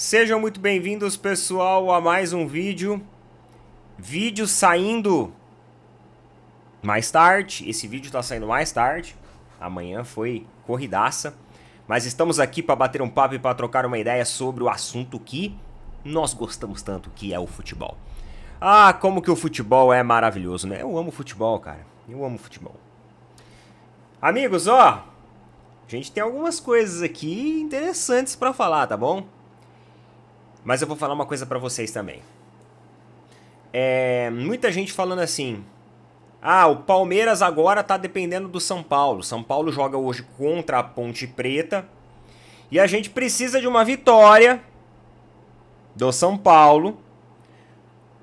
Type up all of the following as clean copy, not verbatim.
Sejam muito bem-vindos, pessoal, a mais um vídeo. Vídeo saindo mais tarde. Esse vídeo tá saindo mais tarde. Amanhã foi corridaça. Mas estamos aqui para bater um papo e para trocar uma ideia sobre o assunto que nós gostamos tanto, que é o futebol. Ah, como que o futebol é maravilhoso, né? Eu amo futebol, cara. Eu amo futebol. Amigos, ó, a gente tem algumas coisas aqui interessantes para falar, tá bom? Mas eu vou falar uma coisa pra vocês também. Muita gente falando assim: ah, o Palmeiras agora tá dependendo do São Paulo. São Paulo joga hoje contra a Ponte Preta. E a gente precisa de uma vitória do São Paulo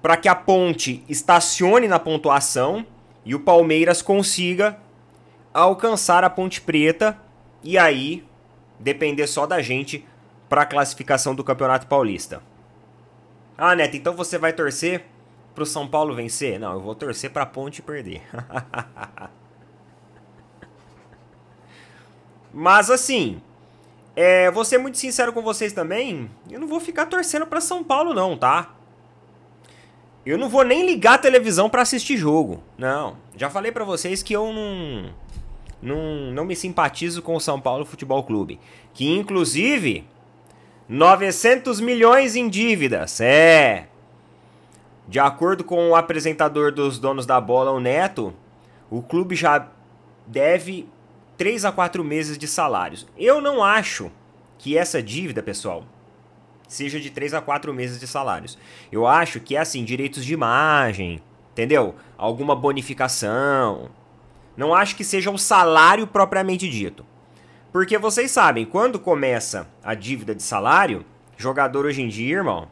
para que a Ponte estacione na pontuação e o Palmeiras consiga alcançar a Ponte Preta e aí depender só da gente para a classificação do Campeonato Paulista. Ah, Neto, então você vai torcer pro São Paulo vencer? Não, eu vou torcer pra Ponte perder. Mas assim, vou ser muito sincero com vocês também, eu não vou ficar torcendo pra São Paulo não, tá? Eu não vou nem ligar a televisão pra assistir jogo. Não, já falei pra vocês que eu não me simpatizo com o São Paulo Futebol Clube. Que inclusive 900 milhões em dívidas, De acordo com o apresentador dos donos da bola, o Neto, o clube já deve 3 a 4 meses de salários. Eu não acho que essa dívida, pessoal, seja de 3 a 4 meses de salários. Eu acho que é assim, direitos de imagem, entendeu? Alguma bonificação. Não acho que seja um salário propriamente dito. Porque vocês sabem, quando começa a dívida de salário, jogador hoje em dia, irmão,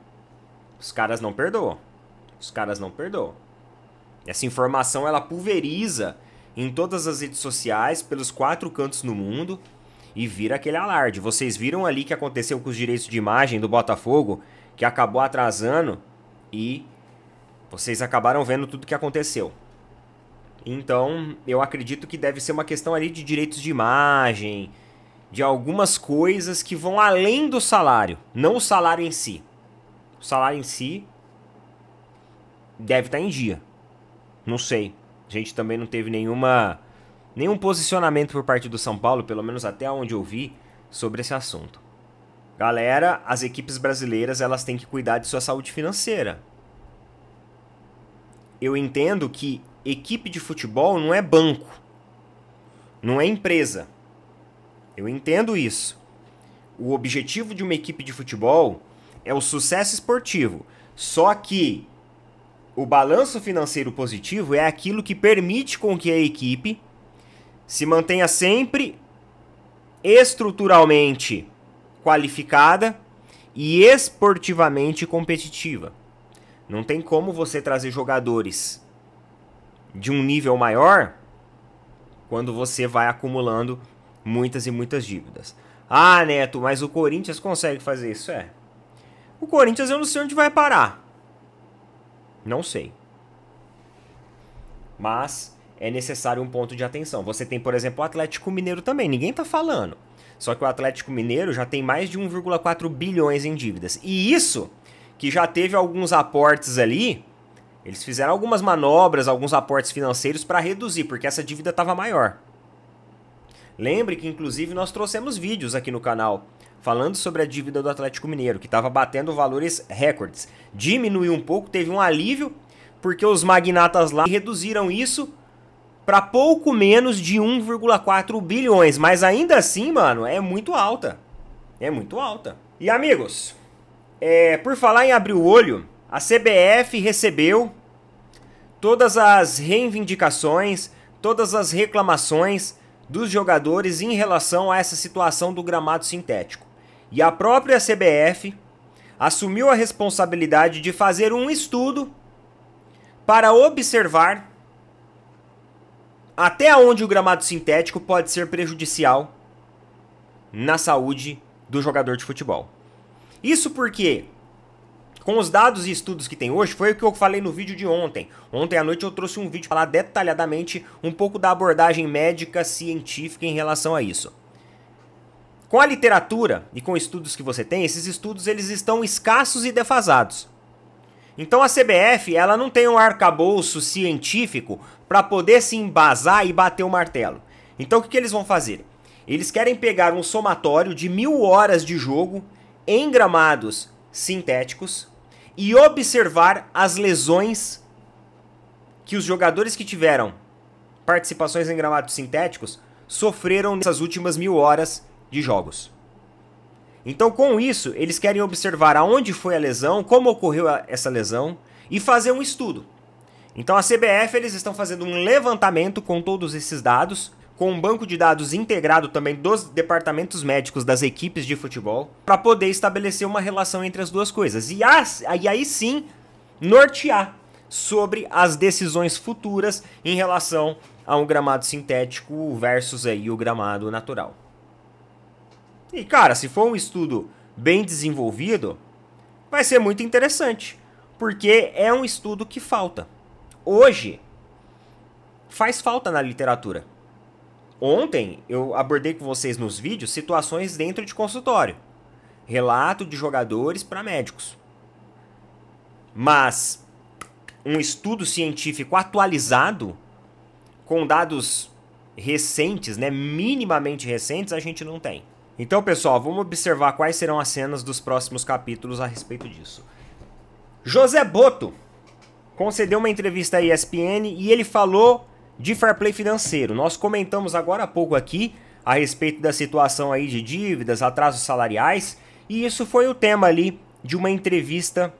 os caras não perdoam. Os caras não perdoam. Essa informação, ela pulveriza em todas as redes sociais, pelos 4 cantos no mundo, e vira aquele alarde. Vocês viram ali que aconteceu com os direitos de imagem do Botafogo, que acabou atrasando, e vocês acabaram vendo tudo que aconteceu. Então, eu acredito que deve ser uma questão ali de direitos de imagem, de algumas coisas que vão além do salário, não o salário em si. O salário em si deve estar em dia. Não sei. A gente também não teve nenhum posicionamento por parte do São Paulo, pelo menos até onde eu vi, sobre esse assunto. Galera, as equipes brasileiras, elas têm que cuidar de sua saúde financeira. Eu entendo que equipe de futebol não é banco, não é empresa. Eu entendo isso. O objetivo de uma equipe de futebol é o sucesso esportivo. Só que o balanço financeiro positivo é aquilo que permite com que a equipe se mantenha sempre estruturalmente qualificada e esportivamente competitiva. Não tem como você trazer jogadores de um nível maior quando você vai acumulando muitas e muitas dívidas. Ah, Neto, mas o Corinthians consegue fazer isso? O Corinthians eu não sei onde vai parar. Não sei. Mas é necessário um ponto de atenção. Você tem, por exemplo, o Atlético Mineiro também. Ninguém tá falando. Só que o Atlético Mineiro já tem mais de 1,4 bilhões em dívidas. E isso, que já teve alguns aportes ali, eles fizeram algumas manobras, alguns aportes financeiros para reduzir, porque essa dívida estava maior. Lembre que, inclusive, nós trouxemos vídeos aqui no canal falando sobre a dívida do Atlético Mineiro, que estava batendo valores recordes. Diminuiu um pouco, teve um alívio, porque os magnatas lá reduziram isso para pouco menos de 1,4 bilhões. Mas ainda assim, mano, é muito alta. É muito alta. E, amigos, por falar em abrir o olho, a CBF recebeu todas as reivindicações, todas as reclamações dos jogadores em relação a essa situação do gramado sintético. E a própria CBF assumiu a responsabilidade de fazer um estudo para observar até onde o gramado sintético pode ser prejudicial na saúde do jogador de futebol. Isso porque, com os dados e estudos que tem hoje, foi o que eu falei no vídeo de ontem. Ontem à noite eu trouxe um vídeo para falar detalhadamente um pouco da abordagem médica científica em relação a isso. Com a literatura e com estudos que você tem, esses estudos eles estão escassos e defasados. Então a CBF ela não tem um arcabouço científico para poder se embasar e bater o martelo. Então o que eles vão fazer? Eles querem pegar um somatório de 1000 horas de jogo em gramados sintéticos e observar as lesões que os jogadores que tiveram participações em gramados sintéticos sofreram nessas últimas 1000 horas de jogos. Então, com isso, eles querem observar aonde foi a lesão, como ocorreu essa lesão e fazer um estudo. Então, a CBF eles estão fazendo um levantamento com todos esses dados, com um banco de dados integrado também dos departamentos médicos das equipes de futebol, para poder estabelecer uma relação entre as duas coisas. E aí sim, nortear sobre as decisões futuras em relação a um gramado sintético versus aí o gramado natural. E cara, se for um estudo bem desenvolvido, vai ser muito interessante, porque é um estudo que falta. Hoje, faz falta na literatura. Ontem, eu abordei com vocês nos vídeos situações dentro de consultório. Relato de jogadores para médicos. Mas, um estudo científico atualizado, com dados recentes, né, minimamente recentes, a gente não tem. Então, pessoal, vamos observar quais serão as cenas dos próximos capítulos a respeito disso. José Botto concedeu uma entrevista à ESPN e ele falou de fair play financeiro. Nós comentamos agora há pouco aqui a respeito da situação aí de dívidas, atrasos salariais, e isso foi o tema ali de uma entrevista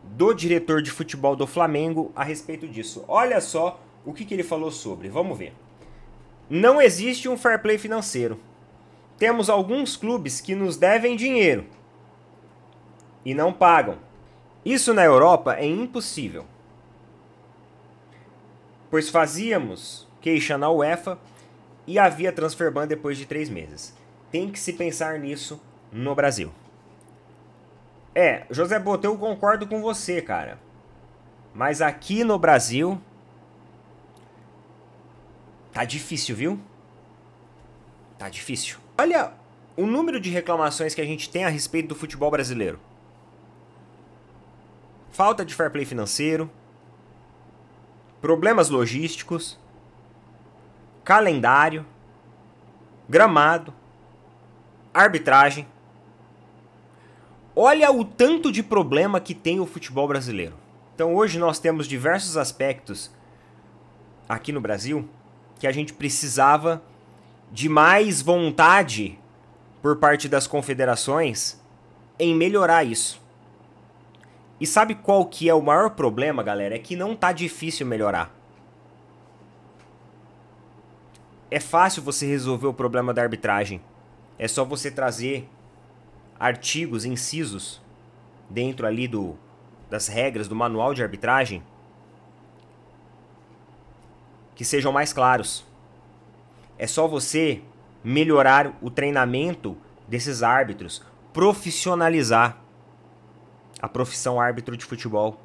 do diretor de futebol do Flamengo a respeito disso. Olha só o que ele falou sobre, vamos ver. Não existe um fair play financeiro. Temos alguns clubes que nos devem dinheiro e não pagam. Isso na Europa é impossível, pois fazíamos queixa na UEFA e havia transfer ban depois de 3 meses. Tem que se pensar nisso no Brasil. José Botto, eu concordo com você, cara. Mas aqui no Brasil tá difícil, viu? Tá difícil. Olha o número de reclamações que a gente tem a respeito do futebol brasileiro. Falta de fair play financeiro, problemas logísticos, calendário, gramado, arbitragem. Olha o tanto de problema que tem o futebol brasileiro. Então hoje nós temos diversos aspectos aqui no Brasil que a gente precisava de mais vontade por parte das confederações em melhorar isso. E sabe qual que é o maior problema, galera? É que não tá difícil melhorar. É fácil você resolver o problema da arbitragem. É só você trazer artigos, incisos, dentro ali das regras do manual de arbitragem que sejam mais claros. É só você melhorar o treinamento desses árbitros, profissionalizar a profissão árbitro de futebol.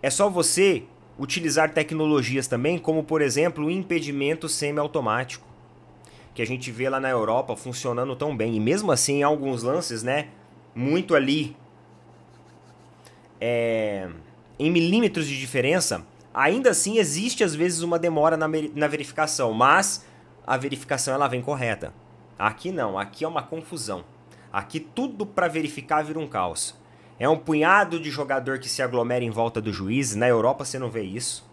É só você utilizar tecnologias também, como por exemplo o impedimento semiautomático, que a gente vê lá na Europa funcionando tão bem. E mesmo assim, em alguns lances, né, muito ali em milímetros de diferença, ainda assim existe às vezes uma demora na verificação, mas a verificação ela vem correta. Aqui não, aqui é uma confusão. Aqui tudo para verificar vira um caos. É um punhado de jogador que se aglomera em volta do juiz. Na Europa você não vê isso.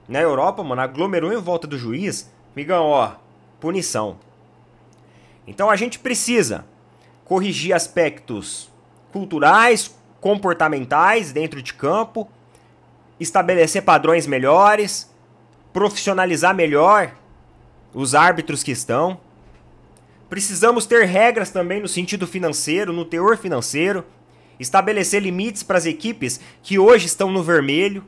Na Europa, mano, aglomerou em volta do juiz, migão, ó, punição. Então a gente precisa corrigir aspectos culturais, comportamentais dentro de campo, estabelecer padrões melhores, profissionalizar melhor os árbitros que estão. Precisamos ter regras também no sentido financeiro, no teor financeiro, estabelecer limites para as equipes que hoje estão no vermelho,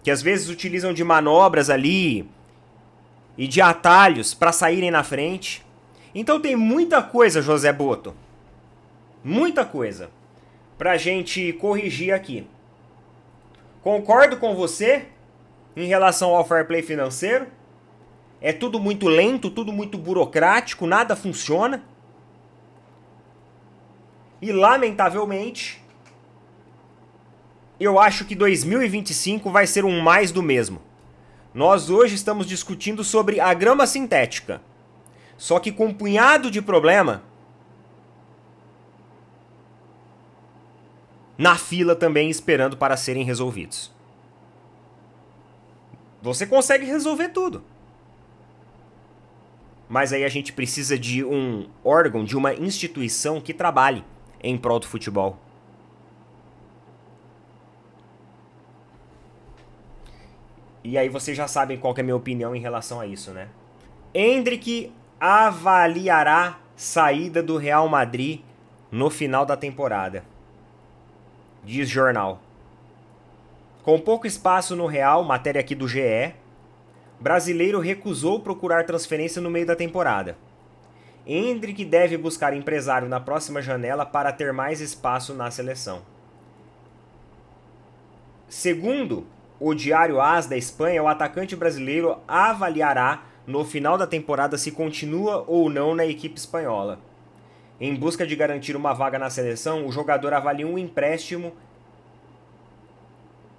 que às vezes utilizam de manobras ali e de atalhos para saírem na frente. Então tem muita coisa, José Botto, muita coisa pra gente corrigir aqui. Concordo com você em relação ao fair play financeiro. É tudo muito lento, tudo muito burocrático, nada funciona. E, lamentavelmente, eu acho que 2025 vai ser um mais do mesmo. Nós hoje estamos discutindo sobre a grama sintética. Só que com um punhado de problema na fila também esperando para serem resolvidos. Você consegue resolver tudo. Mas aí a gente precisa de um órgão, de uma instituição que trabalhe em prol do futebol. E aí vocês já sabem qual que é a minha opinião em relação a isso, né? Endrick avaliará saída do Real Madrid no final da temporada. Diz jornal. Com pouco espaço no Real, matéria aqui do GE, brasileiro recusou procurar transferência no meio da temporada. Endrick deve buscar empresário na próxima janela para ter mais espaço na seleção. Segundo o diário AS da Espanha, o atacante brasileiro avaliará no final da temporada se continua ou não na equipe espanhola. Em busca de garantir uma vaga na seleção, o jogador avalia um empréstimo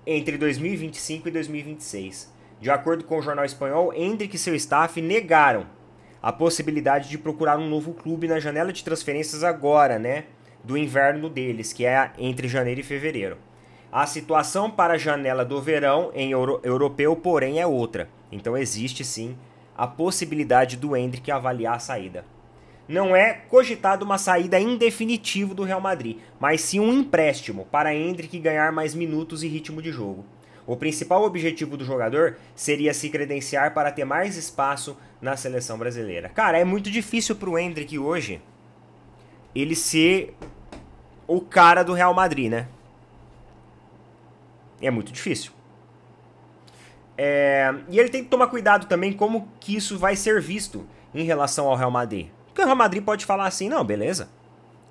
entre 2025 e 2026. De acordo com o jornal espanhol, Endrick e seu staff negaram a possibilidade de procurar um novo clube na janela de transferências agora, né, do inverno deles, que é entre janeiro e fevereiro. A situação para a janela do verão em europeu, porém, é outra. Então existe sim a possibilidade do Endrick avaliar a saída. Não é cogitado uma saída em definitivo do Real Madrid, mas sim um empréstimo para Endrick ganhar mais minutos e ritmo de jogo. O principal objetivo do jogador seria se credenciar para ter mais espaço na seleção brasileira. Cara, é muito difícil para o Endrick hoje ele ser o cara do Real Madrid, né? É muito difícil. E ele tem que tomar cuidado também como que isso vai ser visto em relação ao Real Madrid. Porque o Real Madrid pode falar assim, não, beleza,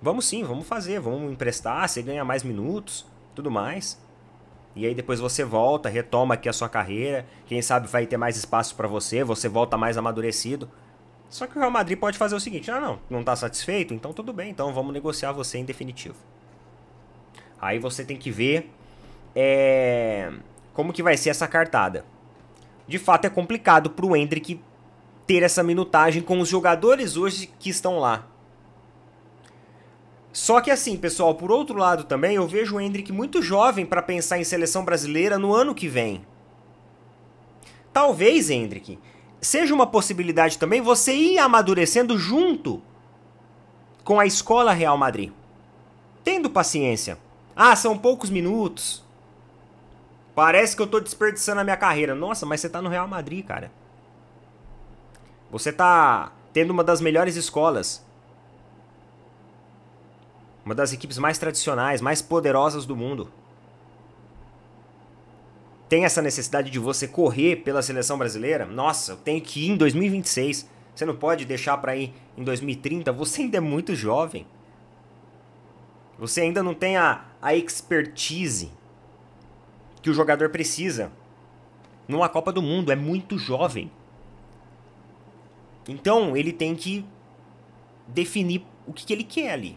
vamos sim, vamos fazer, vamos emprestar, você ganha mais minutos, tudo mais. E aí depois você volta, retoma aqui a sua carreira, quem sabe vai ter mais espaço pra você, você volta mais amadurecido. Só que o Real Madrid pode fazer o seguinte, não tá satisfeito? Então tudo bem, então vamos negociar você em definitivo. Aí você tem que ver como que vai ser essa cartada. De fato é complicado pro Endrick ter essa minutagem com os jogadores hoje que estão lá. Só que assim, pessoal, por outro lado também, eu vejo o Endrick muito jovem para pensar em seleção brasileira no ano que vem. Talvez, Endrick, seja uma possibilidade também você ir amadurecendo junto com a escola Real Madrid. Tendo paciência. São poucos minutos. Parece que eu tô desperdiçando a minha carreira. Nossa, mas você tá no Real Madrid, cara. Você tá tendo uma das melhores escolas. Uma das equipes mais tradicionais, mais poderosas do mundo. Tem essa necessidade de você correr pela seleção brasileira? Nossa, eu tenho que ir em 2026. Você não pode deixar pra ir em 2030. Você ainda é muito jovem. Você ainda não tem a expertise que o jogador precisa numa Copa do Mundo. É muito jovem. Então, ele tem que definir o que ele quer ali.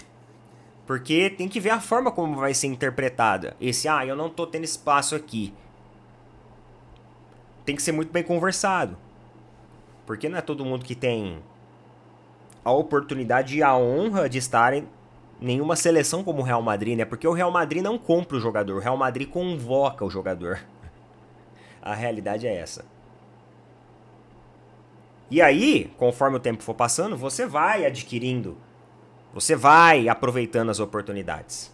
Porque tem que ver a forma como vai ser interpretada. Eu não tô tendo espaço aqui. Tem que ser muito bem conversado. Porque não é todo mundo que tem a oportunidade e a honra de estar em nenhuma seleção como o Real Madrid, né? Porque o Real Madrid não compra o jogador. O Real Madrid convoca o jogador. A realidade é essa. E aí, conforme o tempo for passando, você vai adquirindo, você vai aproveitando as oportunidades.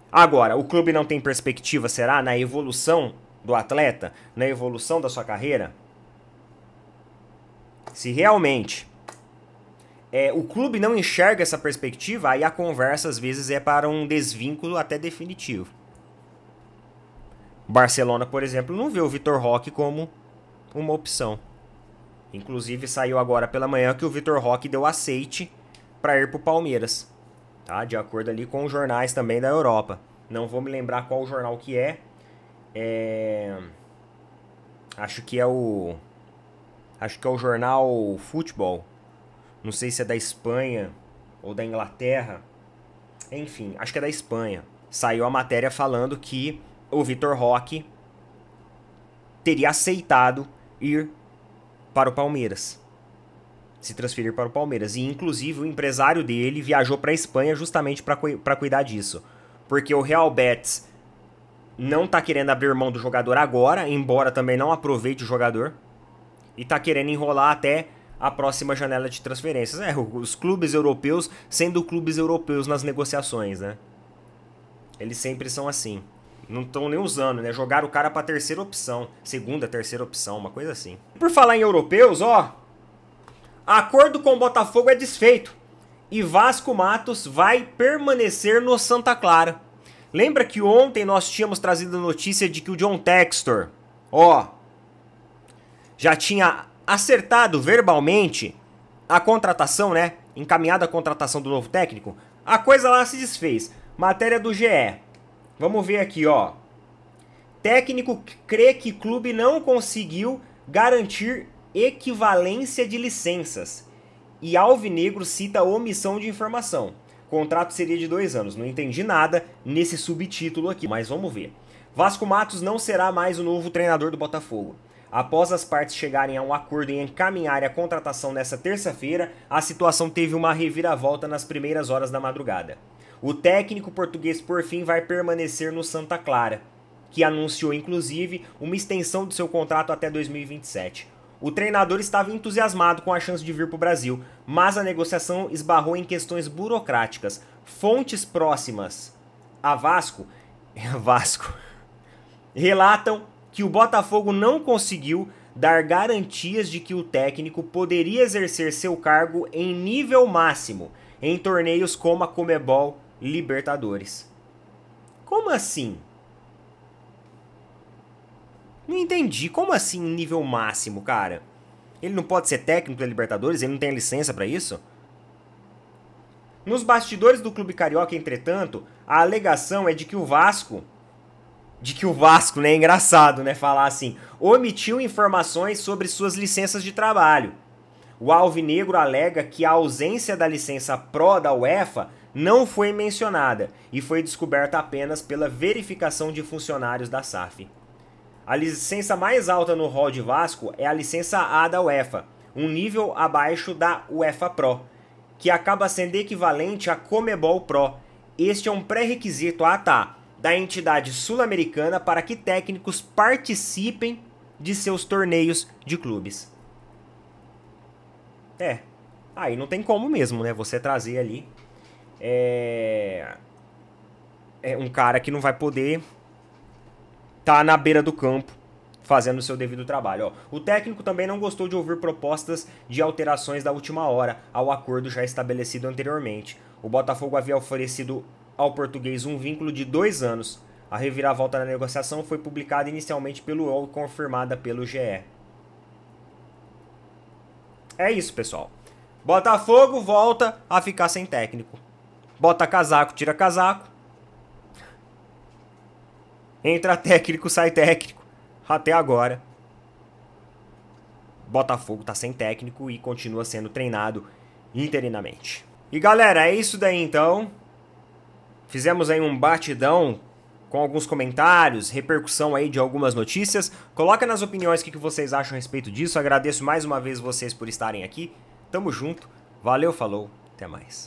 Agora, o clube não tem perspectiva, será, na evolução do atleta, na evolução da sua carreira? Se realmente o clube não enxerga essa perspectiva, aí a conversa às vezes é para um desvínculo até definitivo. O Barcelona, por exemplo, não vê o Vitor Roque como uma opção. Inclusive saiu agora pela manhã que o Vitor Roque deu aceite para ir para o Palmeiras, tá? De acordo ali com os jornais também da Europa. Não vou me lembrar qual jornal que é. Acho que é o Acho que é o jornal Futebol. Não sei se é da Espanha ou da Inglaterra. Enfim, acho que é da Espanha. Saiu a matéria falando que o Vitor Roque teria aceitado ir para o Palmeiras. Se transferir para o Palmeiras. E, inclusive, o empresário dele viajou para a Espanha justamente para cuidar disso. Porque o Real Betis não tá querendo abrir mão do jogador agora, embora também não aproveite o jogador. E tá querendo enrolar até a próxima janela de transferências. Os clubes europeus sendo clubes europeus nas negociações, né? Eles sempre são assim. Não estão nem usando, né? Jogaram o cara pra terceira opção. Segunda, terceira opção, uma coisa assim. Por falar em europeus, ó. Acordo com o Botafogo é desfeito. E Vasco Matos vai permanecer no Santa Clara. Lembra que ontem nós tínhamos trazido a notícia de que o John Textor, ó, já tinha acertado verbalmente a contratação, né? Encaminhada a contratação do novo técnico. A coisa lá se desfez. Matéria do GE. Vamos ver aqui, ó. Técnico crê que clube não conseguiu garantir equivalência de licenças. E Alvinegro cita omissão de informação. Contrato seria de 2 anos. Não entendi nada nesse subtítulo aqui, mas vamos ver. Vasco Matos não será mais o novo treinador do Botafogo. Após as partes chegarem a um acordo em encaminhar a contratação nesta terça-feira, a situação teve uma reviravolta nas primeiras horas da madrugada. O técnico português, por fim, vai permanecer no Santa Clara, que anunciou, inclusive, uma extensão de seu contrato até 2027. O treinador estava entusiasmado com a chance de vir para o Brasil, mas a negociação esbarrou em questões burocráticas. Fontes próximas a Vasco relatam que o Botafogo não conseguiu dar garantias de que o técnico poderia exercer seu cargo em nível máximo em torneios como a Conmebol Libertadores. Como assim? Não entendi. Como assim nível máximo, cara? Ele não pode ser técnico da Libertadores? Ele não tem licença pra isso? Nos bastidores do clube carioca, entretanto, a alegação é de que o Vasco, né, é engraçado, né, falar assim, omitiu informações sobre suas licenças de trabalho. O Alvinegro alega que a ausência da licença Pro da UEFA não foi mencionada e foi descoberta apenas pela verificação de funcionários da SAF. A licença mais alta no rol de Vasco é a licença A da UEFA, um nível abaixo da UEFA Pro, que acaba sendo equivalente à Conmebol Pro. Este é um pré-requisito da entidade sul-americana para que técnicos participem de seus torneios de clubes. Aí não tem como mesmo, né? Você trazer ali um cara que não vai poder tá na beira do campo fazendo o seu devido trabalho. Ó, o técnico também não gostou de ouvir propostas de alterações da última hora ao acordo já estabelecido anteriormente. O Botafogo havia oferecido ao português um vínculo de 2 anos. A reviravolta na negociação foi publicada inicialmente pelo UOL e confirmada pelo GE. É isso, pessoal. Botafogo volta a ficar sem técnico. Bota casaco, tira casaco. Entra técnico, sai técnico. Até agora, Botafogo tá sem técnico e continua sendo treinado interinamente. E galera, é isso daí então. Fizemos aí um batidão com alguns comentários, repercussão aí de algumas notícias. Coloca nas opiniões o que vocês acham a respeito disso. Agradeço mais uma vez vocês por estarem aqui. Tamo junto. Valeu, falou. Até mais.